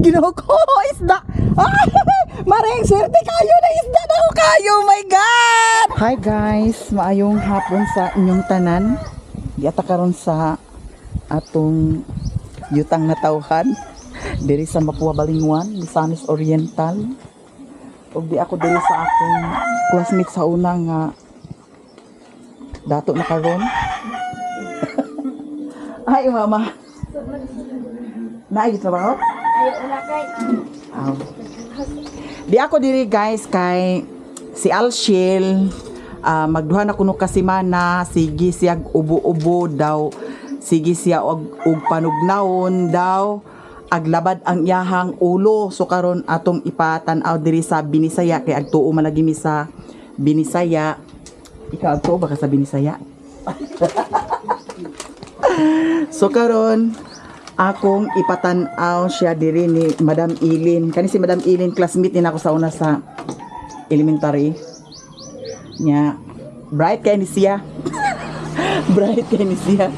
Ginoo ko, isda. Ay, maring swerte kayo na isda na ko kayo. Oh my God! Hi guys, maayong hapon sa inyong tanan. Di ata karon sa atong yutang na tawhan diri sa Mapua Balingwan, Misamis Oriental. Ug di ako diri sa akong classmate sa una nga dato na karon. Ay mama. Naay trabaho? Di ako diri guys kay si Alshil magduha na kuno ka semana, sige siya ubo-ubo daw, sige siya og panugnawon daw, aglabad ang iyahang ulo. So karon atong ipatan-aw diri sa Binisaya kay agtuo man lagi mi sa Binisaya. Ikaw agtuo ba ka sa Binisaya? So karon akong ipatan-aw siya diri ni Madam Ilin. Kani si Madam Ilin classmate ni nako sa una sa elementary. Nya bright kay ni siya. Bright kay ni siya.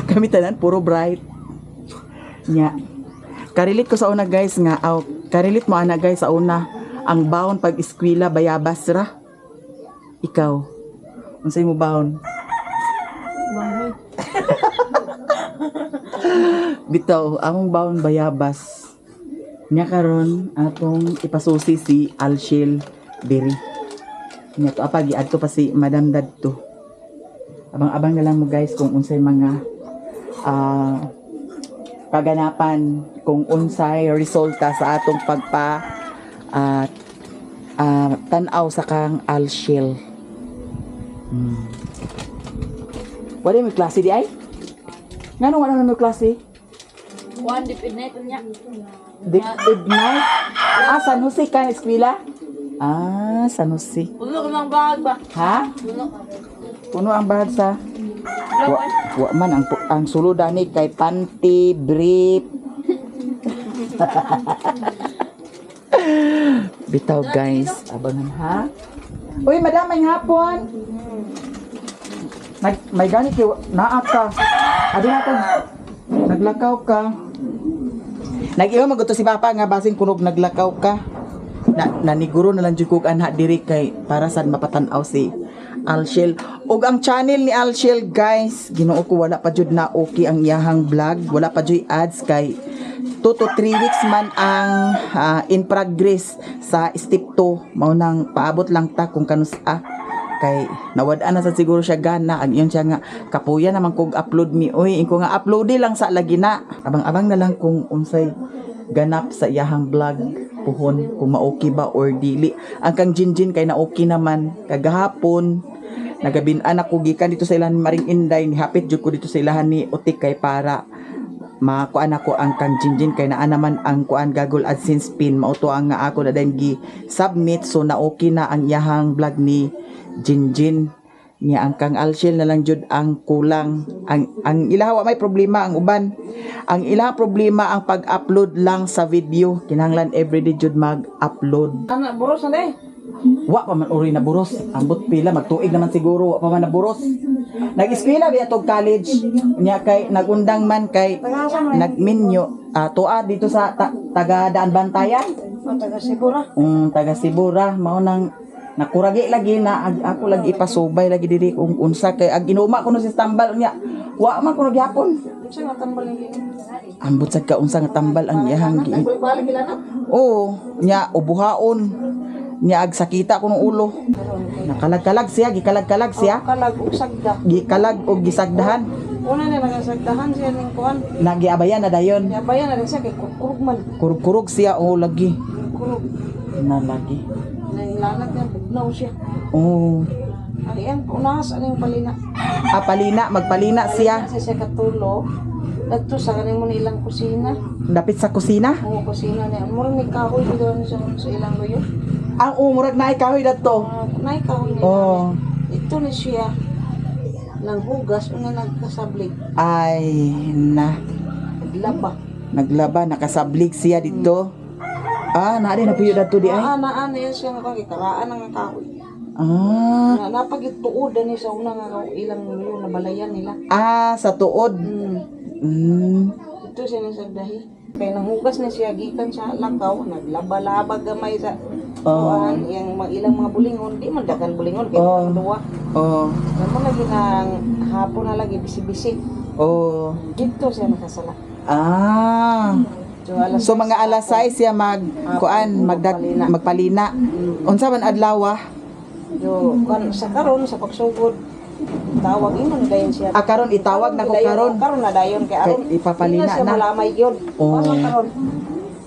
Kami tanan puro bright. Nya karilit ko sa una guys nga karilit mo ana guys sa una ang baon pag eskwela bayabas ra. Ikaw unsay mo baon? Bitaw, among baon bayabas. Nya karon atong ipasusi si Alshil diri. Nya to apa giadto pa si Madam Dadto. Abang-abang na lang mo guys kung unsay mga kaganapan, kung unsay resulta sa atong pagpa tan-aw sa kang Alshil. Wala may klase di ay? Ngano wala na may klase? One deep ignite niya. Deep ignite? San Jose ka na eskwela? San Jose. Puno ko ng bahag ba? Ha? Puno ang bahag sa? Wa man ang suludan ni kay panty, brief. Bitaw guys, abangan ha. Uy, madam, may hapon. May ganit yung naak ka. Adi natin. Naglakaw ka. Nag-iwa maguto si Papa nga basing kunog naglakaw ka. Naniguro na lang jud kog anha diri kay para sad mapatan-aw si Alshil. Og ang channel ni Alshil guys, Ginoo ko wala pa jud na okay ang iyahang vlog, wala pa jud ads kay 2 to 3 weeks man ang in progress sa step 2. Mao nang paabot lang ta kung kanus kay nawad-an na sa siguro siya gana ang iyon siya nga kapuya naman kog upload mi oy ko nga upload lang sa lagi na abang-abang na lang kung unsay ganap sa iyahang vlog puhon kung ma-okay ba or dili. Ang kang Jinjin kay na okay naman kagahapon nagabin-an ako gikan dito sa ilahan ni Maring Inday ni hapit jud ko dito sa ilahan ni Utik kay para makuan ako ang kang Jinjin kay naa naman ang kuan Google AdSense pin mauto ang nga ako na din gi submit so na okay na ang iyahang vlog ni Jinjin niya. Ang kang Alshil na lang jud ang kulang. Ang ilaha may problema ang uban. Ang ilaha problema ang pag-upload lang sa video. Kinahanglan everyday jud mag-upload. Ano, buros na day? Wa pa man uri na buros. Ambot pila magtuig naman siguro wa pa man na buros. Nag-eskwela biya tog college niya kay nagundang man kay nagminyo tuwa dito sa taga Daan Bantayan. Taga Sibura. Taga Sibura mao nang nakuragi lagi na ako lagi ipasubay lagi diri kung unsa kay ag inuma kuno si tambal niya wa man kuno gyapon Unsa nga tambal ni? ambot sad ka unsa nga tambal ang iyahang gi nya ubuhaon nya ag sakita kuno ulo nakalag-kalag siya gikalag-kalag siya Kalag ug sagda. gikalag og gisagdahan Una na nagasagdahan siya ning kuan. nagiabayan na dayon Yabayan na rin siya kay kurug man. kurug siya lagi Kurug. na lagi Nang lanag niya bugnaw siya. Ang iyang unas aning palina. Palina magpalina siya Kasi siya katulo. Dagto sa kaning mo ilang kusina. dapit sa kusina Oo, kusina niya. Mura may kahoy dito siya sa ilang luyo. ang umurag na ikahoy dadto Nay kahoy niya. Ito ni siya. Nang hugas o na nagkasablig. ay na Naglaba. naglaba nakasablig siya dito. Naari na puyo dadto di ay. Naan niya siya nga kay karaan ang kahoy. Napagituod ni sa una nga ilang luyo na balayan nila. Sa tuod. Ito siya ni sagdahi. Kaya nanghugas na siya gikan sa lakaw, naglaba-laba gamay sa Oh. kuan, yang ilang mga bulingon, di man dagan bulingon kay Oh. duwa. Oh. Naman lagi nang hapon na lagi bisi-bisi. Oh. Dito siya nakasala. Ah. So mga alas 6 siya magpalina. Unsa man adlaw? Yo kan sa karon sa pagsugod tawag imo na dayon siya. Karon itawag na ko karon. Karon na dayon kay aron. Kay ipapalina siya na. malamay gyud. Oh. Ano karon?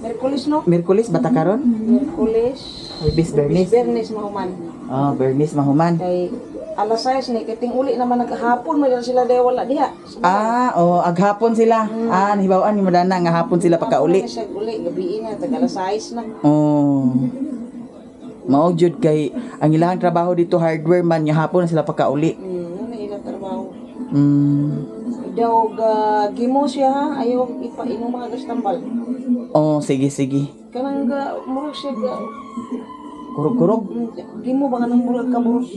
Merkulis no? Miyerkules bata karon? Merkulis. Huwebes, Bernis. Bernis mahuman. Bernis mahuman. Kay alas 6 ni kiting uli naman naghapon mo sila day wala diha. Aghapon sila. Hibaw-an ni madana nga hapon sila pagkauli. Siya uli gabi na tag alas 6 na. Oh. Mao jud kay ang ilahang trabaho dito hardware man nya hapon na sila pagkauli. Ano ilang trabaho. Mm. Daw gimo siya ha ayo ipainom mga gastambal. Oh, sige. Kanang murag siya Kurog-kurog. gimo ba nga ng murag kaburos.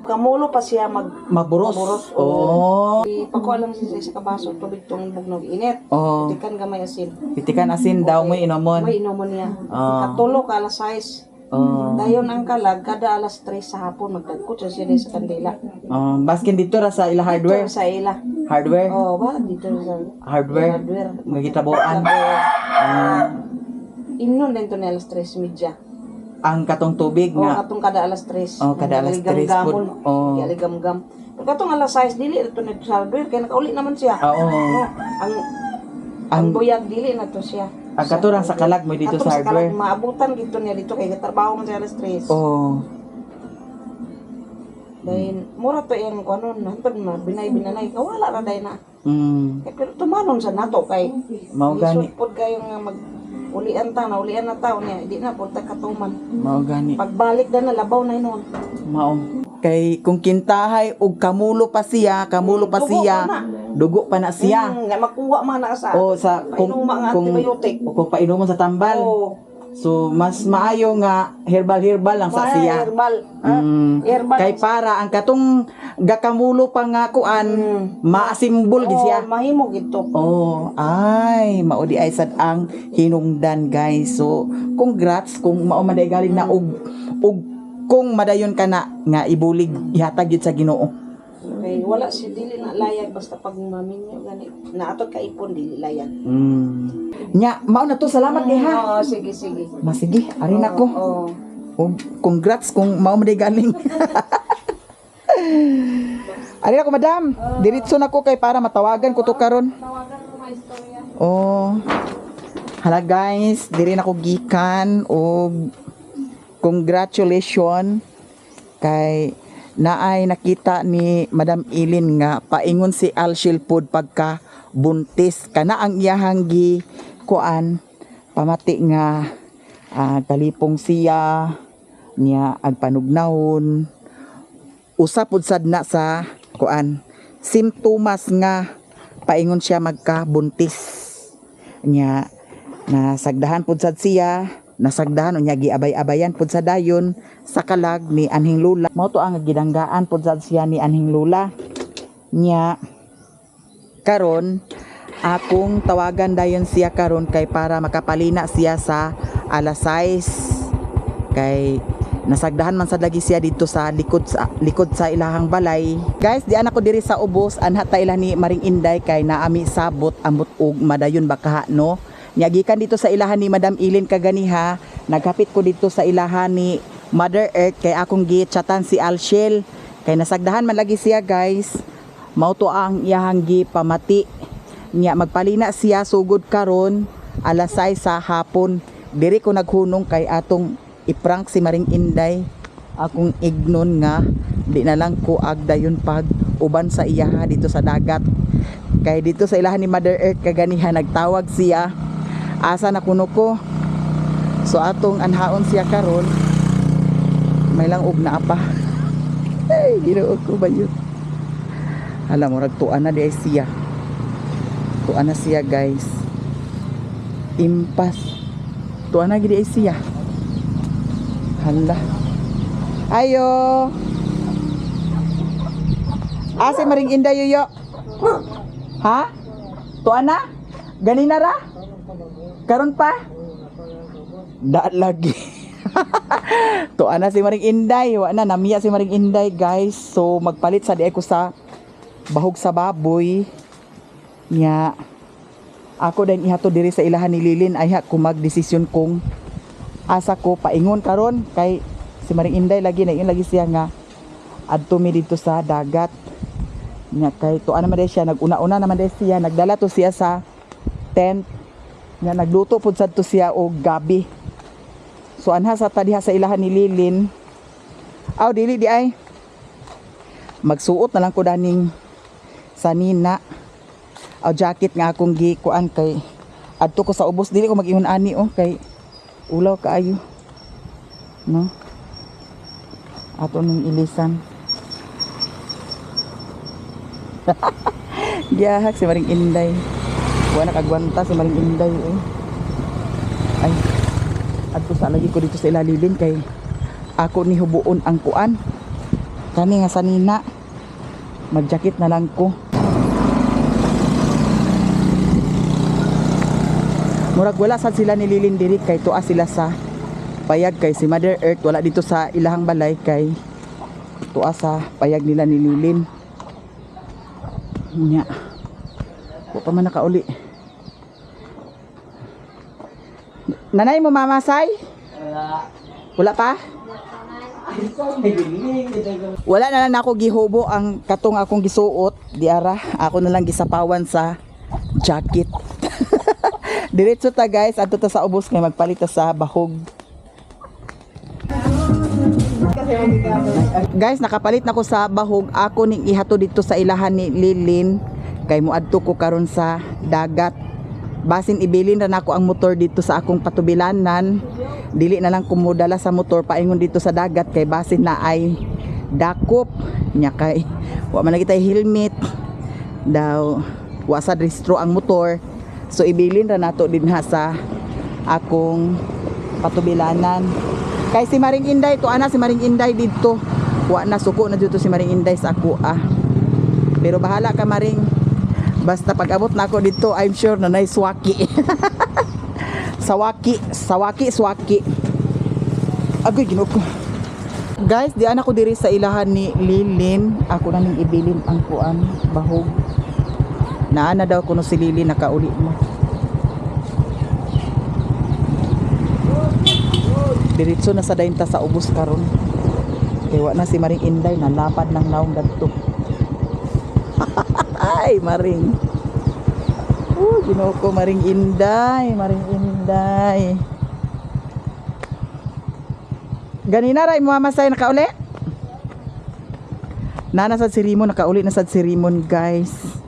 Kamulo pa siya Magburos. Oo. Ipakualam siya sa kabaso tubig tong bugnog init. Oh. Tikan gamay asin. Pitikan asin daw mo inomon. May inomon niya. Ah. Katulo ka alas 6. Oh. Dayon ang kalag kada alas 3 sa hapon magdagkot siya din sa kandila. Baskin dito ra sa ila hardware. Dito sa ila. Hardware. Oh, ba dito sa Hardware. Nga gitabuan. Inon din to ni alas 3:30. Ang katong tubig Oh, nga. katong kada alas 3. Oh, kada alas 3 Gamon. Oh. Gam-gam. Katong alas 6 dili ito na sa hardware kay nakauli naman siya. Oo. No, ang buyag dili na to siya. Ang katurang sa kalag mo dito sa hardware. Maabutan gito niya dito kay trabaho man sa alas 3. Oh. Dahil mura to yung ano nantod na binay-binanay kawala ra day na. Pero tumanon sa nato kay Mao gani. pod kayo nga mag ulian na taon niya di na pod ta katuman. Mao gani. Pagbalik na labaw na inon. Mao. Kay kung kintahay og kamulo pa siya, dugo pa na siya. Nga makuha man na sa. O sa kung antibiotic. kung painuman sa tambal. Oh. So mas maayo nga herbal lang sa siya. Herbal. Herbal. Kay para ang katong gakamulo pa nga kuan maasimbol gid siya. Mahimo gito. Oh, ay maudi ay sad ang hinungdan guys. So congrats kung mao man day galing na og kung madayon ka na nga ibulig ihatag yun sa Ginoo. Okay, wala si dili na layag basta pag maminyo gani. Na ato ka ipon dili layag. Nya, mao na to salamat kay ha. Oh, sige. Sige, ari na ko. Oh. Og congrats kung mao man day galing. Ari na ko madam. Diretso na ko kay para matawagan ko to karon. Tawagan mo mga istorya. Oh. Hala guys, diri na ko gikan og congratulations kay naay nakita ni Madam Ilin nga paingon si Alshil pod pagka buntis kana ang iyahang gi kuan pamati nga kalipong siya niya agpanugnahon usa pod sad na sa kuan simptomas nga paingon siya magkabuntis niya nasagdahan pod sad siya nasagdahan unya giabay-abayan pud sa dayon sa kalag ni anhing lula mao to ang gidanggaan pud sad siya ni anhing lula nya karon akong tawagan dayon siya karon kay para makapalina siya sa alas 6 kay nasagdahan man sad lagi siya dito sa likod sa ilahang balay guys di ana ko diri sa ubos anha ta ila ni Maring Inday kay naami sabot ambot og madayon baka no Nyagikan dito sa ilahan ni Madam Ilin kaganiha, naghapit ko dito sa ilahan ni Mother Earth kay akong gi-chatan si Alshel. Kay nasagdahan man lagi siya guys. Mao to ang iyahang pamati. Nya magpalina siya sugod karon alas 6 sa hapon. Diri ko naghunong kay atong iprank si Maring Inday. Akong ignon nga di na lang ko agdayon pag uban sa iyaha dito sa dagat. Kay dito sa ilahan ni Mother Earth kaganiha nagtawag siya. Asa na kuno ko. So atong anhaon siya karon. May lang og na apa. Hey, ginuod ko ba yun? Alam mo ragtuan na di siya. Tuan na siya guys. Impas. Tuan na gid ay siya. Hala. Ayo. Asa Maring Inday yoyo? Ha? Tuan na? Ganina ra? Karon pa? Da lagi. To ana si Maring Inday, wa na namiya si Maring Inday, guys. So magpalit sa di ko sa bahog sa baboy. Nya ako din ihato diri sa ilahan ni Lilin ay ko magdesisyon kung asa ko paingon karon kay si Maring Inday lagi na lagi siya nga adto mi dito sa dagat. Nya kay to ana man siya naguna-una naman siya nagdala to siya sa tent. Nya nagluto pud sad to siya og gabi. So anha sa tadiha sa ilahan ni Lilin. Aw dili di ay. Magsuot na lang ko daning sanina. Aw jacket nga akong gikuan kay adto ko sa ubos dili ko mag-ingon ani kay ulaw kaayo. No? Ato ning ilisan. Giyahak si Maring Inday. Wala kagwanta si Maring Inday Ay. Adto sa lagi ko dito sa ilalilin kay ako ni hubuon ang kuan. Kani nga sanina. Magjakit na lang ko. Murag wala sad sila nililin diri kay tuwa sila sa payag kay si Mother Earth wala dito sa ilahang balay kay tuwa sa payag nila nililin. Nya. Wa pa man nakauli. Nanay mo mamasay? Wala pa? Wala na lang ako gihubo ang katong akong gisuot. Diara, ako na lang gisapawan sa jacket. Diretso ta guys, adto ta sa ubos kay magpalit ta sa bahog. Guys, nakapalit na ko sa bahog. Ako ning ihato dito sa ilahan ni Lilin kay moadto ko karon sa dagat. Basin ibilin ra nako ang motor dito sa akong patubilanan. Dili na lang kumudala sa motor paingon dito sa dagat kay basin na ay dakop nya kay wa man lagi tay helmet daw wa sa distro ang motor. So ibilin ra nato dinha sa akong patubilanan. Kay si Maring Inday to ana si Maring Inday dito. Wa na suko na dito si Maring Inday sa ako Pero bahala ka Maring. Basta pag abot na ako dito, I'm sure na naiswaki. Swaki. Agoy, ginoko. Guys, diyan ako diri sa ilahan ni Lilin. Ako na ning ibilin ang kuan, bahog. Naana daw kuno si Lilin nakauli mo. Diretso na sa dainta sa ubos karon. Kaya wa na si Maring Inday nalapad ng naong dadto. Ay, Maring. Ginoo ko Maring Inday. Ganina ra imo mamasay nakauli? Nana sad si Rimon nakauli na sad si Rimon, guys.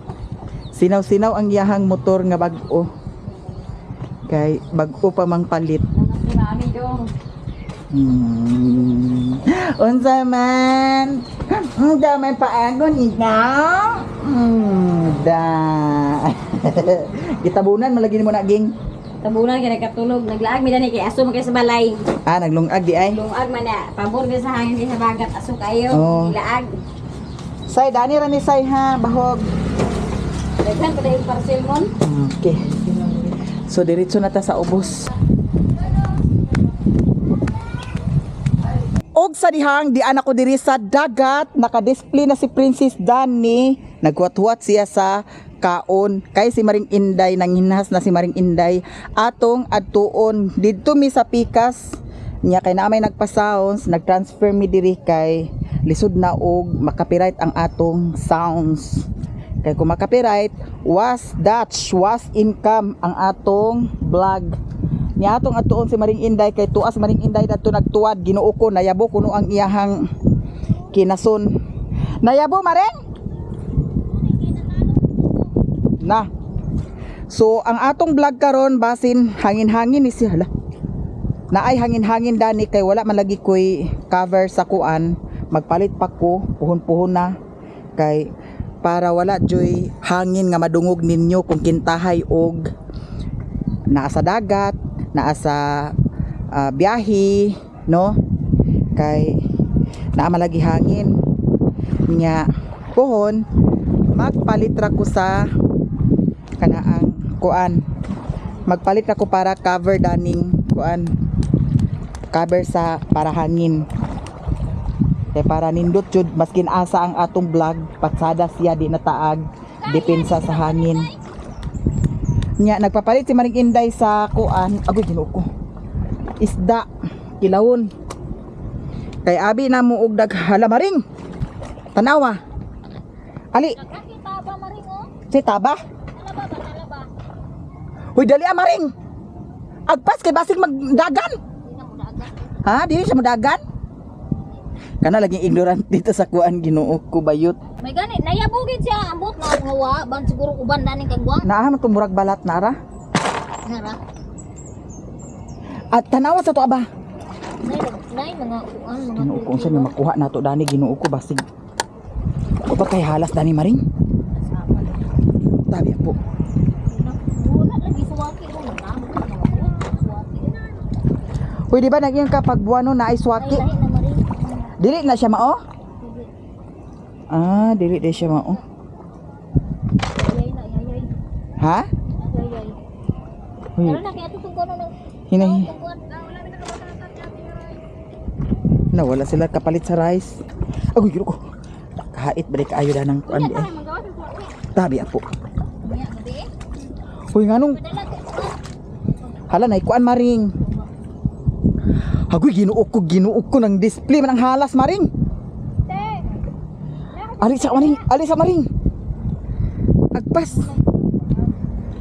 Sinaw-sinaw ang iyahang motor nga bag-o. Kay bag-o pa mang palit. Unsa man? Unsa man paagon ikaw? Da. Gitabunan malagi mo na ging. Tabunan kay nakatulog, naglaag mi dani kay aso man kay sa balay. Naglungag di ay. Lungag man na, pabor gyud sa hangin sa bagat aso kayo, gilaag. Say dani ra ni say ha, bahog. Daghan pa dayong parcel mon. Okay. So diretso na ta sa ubos. Og sa dihang di anak ko diri sa dagat, naka-display na si Princess Dani. Naghuwat-huwat siya sa kaon. Kay si Maring Inday, nanginhas na si Maring Inday atong adtuon didto mi sa pikas nya kay naamay nagpa-sounds, nag-transfer mi diri kay lisod na og makapiright ang atong sounds. Kay kung makapiright, was Dutch, was income ang atong vlog. Niya atong atuon si Maring Inday kay tuas Maring Inday dadto nagtuwad Ginoo ko nayabo kuno ang iyahang kinason. Nayabo Maring? Na. So ang atong vlog karon basin hangin-hangin ni siya. Naay hangin-hangin dani kay wala man lagi koy cover sa kuan. Magpalit pa ko puhon-puhon na kay para wala joy hangin nga madungog ninyo kung kintahay og naa sa dagat, naa sa biyahe, no? Kay naa malagi hangin. Nya pohon magpalit ra ko sa kanaang kuan. Magpalit ako para cover daning kuan. Cover sa para hangin. Kaya para nindot jud maskin asa ang atong vlog, patsada siya di nataag, depensa sa hangin. Nya nagpapalit si Maring Inday sa kuan, agoy Ginoo ko. Isda, kilawon. Kay abi na mo og hala Maring. Tanawa. Ali, Nakakita ba maring oh? si taba. Talaba ba talaba? Hoy dali Maring. Agpas kay basig magdagan. Hindi na mo dagat. Ha, dili siya madagan. Kana laging ignorant dito sa kuan Ginoo ko bayot. May gani nayabugid siya ambot na ngawa ban siguro uban daning kagwa. Naa man tumurag balat nara. Nara. At tanawa sa to aba. Nay mga uan mga Ginoo ko siya nga makuha nato dani Ginoo ko basig. O ba kay halas dani Maring? Tabi po. wala lagi suwaki mo na. Suwaki. Hoy di ba naging kapag buwano na ay swaki? Lahi na maring. Dili na siya mao? Ah, dili di siya mao. Yay na yay. Ha? Yay. Hoy, Tara na kaya tutong kono no. hinahi. Tungkuan. Wala mi nakabasa sa atin Na wala sila kapalit sa rice. Agoy Ginoo ko. Kahait balik ayo da ng kuan di. Ay magawa sa suwaki. Tabi apo. Niya gabi. Hoy nganong Padala ko. hala na kuan Maring. Agoy Ginoo ko ng display man ang halas Maring. Ali sa Maring. Agpas.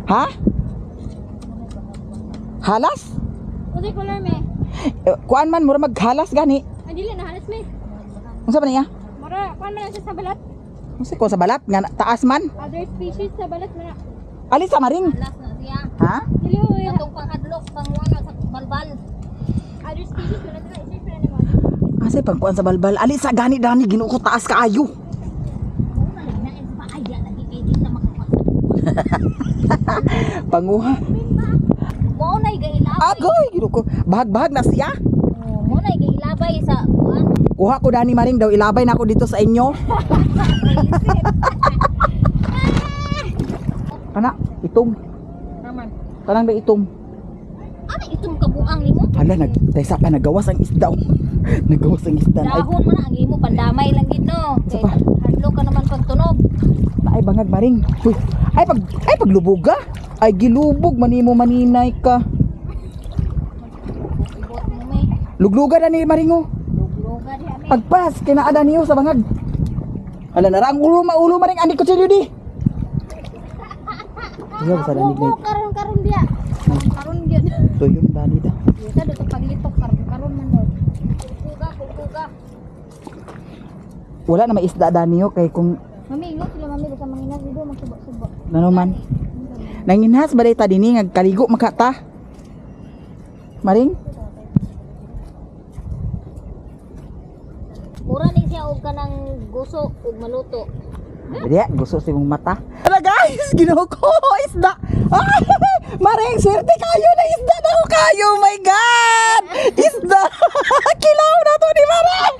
Ha? Halas? Uday color me. Kuan man mura maghalas gani. Ay dili na halas me. Unsa ba niya? Mara kuan man siya sa balat. Unsa ko sa balat nga taas man? Other species sa balat man. Ali sa Maring. Halas na siya. Ha? Dili oy atong panghadlok pangwana sa balbal. Other species man na isip na nimo. Asa pang kuan sa balbal? Ali sa gani dani Ginoo ko taas kaayo. Muna lang na sa paaya lagi kay di na makapasa. Panguha. Mo nay gailabay. Agoy Ginoo ko. Bahag-bahag na siya. Mo nay gailabay sa kuan. Kuha ko dani Maring daw ilabay na ako dito sa inyo. Kana itom. Naman. Kanang ba itom? Ano itong kabuang nimo? Hala nagtaysa pa nagawas ang isda. Nagawas ang isda. Ay, Dahon man ang imo pandamay lang gid no. Kay Sapa? hadlok ka naman pag tunog. ay bangag Maring. Uy, ay paglubuga. Ay gilubog manimo maninay ka. Ibot mo may Lugluga na ni Maringo. lugluga di ami. Pagpas kinaada niyo sa bangag. Hala na ra ang ulo Maring andi ko chilyo di. Iya sa danig na. Karon dia. Karon gyud. Tuyon dani da. Kita dito paglitok karon man daw. Kuga. Wala na may isda daniyo kay kung Mami, ingat sila mami basta manginas dito magsubo-subo. nanuman. Nanginhas balay ta dinhi nga kaligo makata. Maring? Mura ni siya og kanang guso ug maluto. Dili, gusto si mong mata. Hala guys, Ginoo ko, isda. Ay, Maring, swerte kayo na isda na ako kayo. Oh my God! Isda! Kilaw na to ni Maring!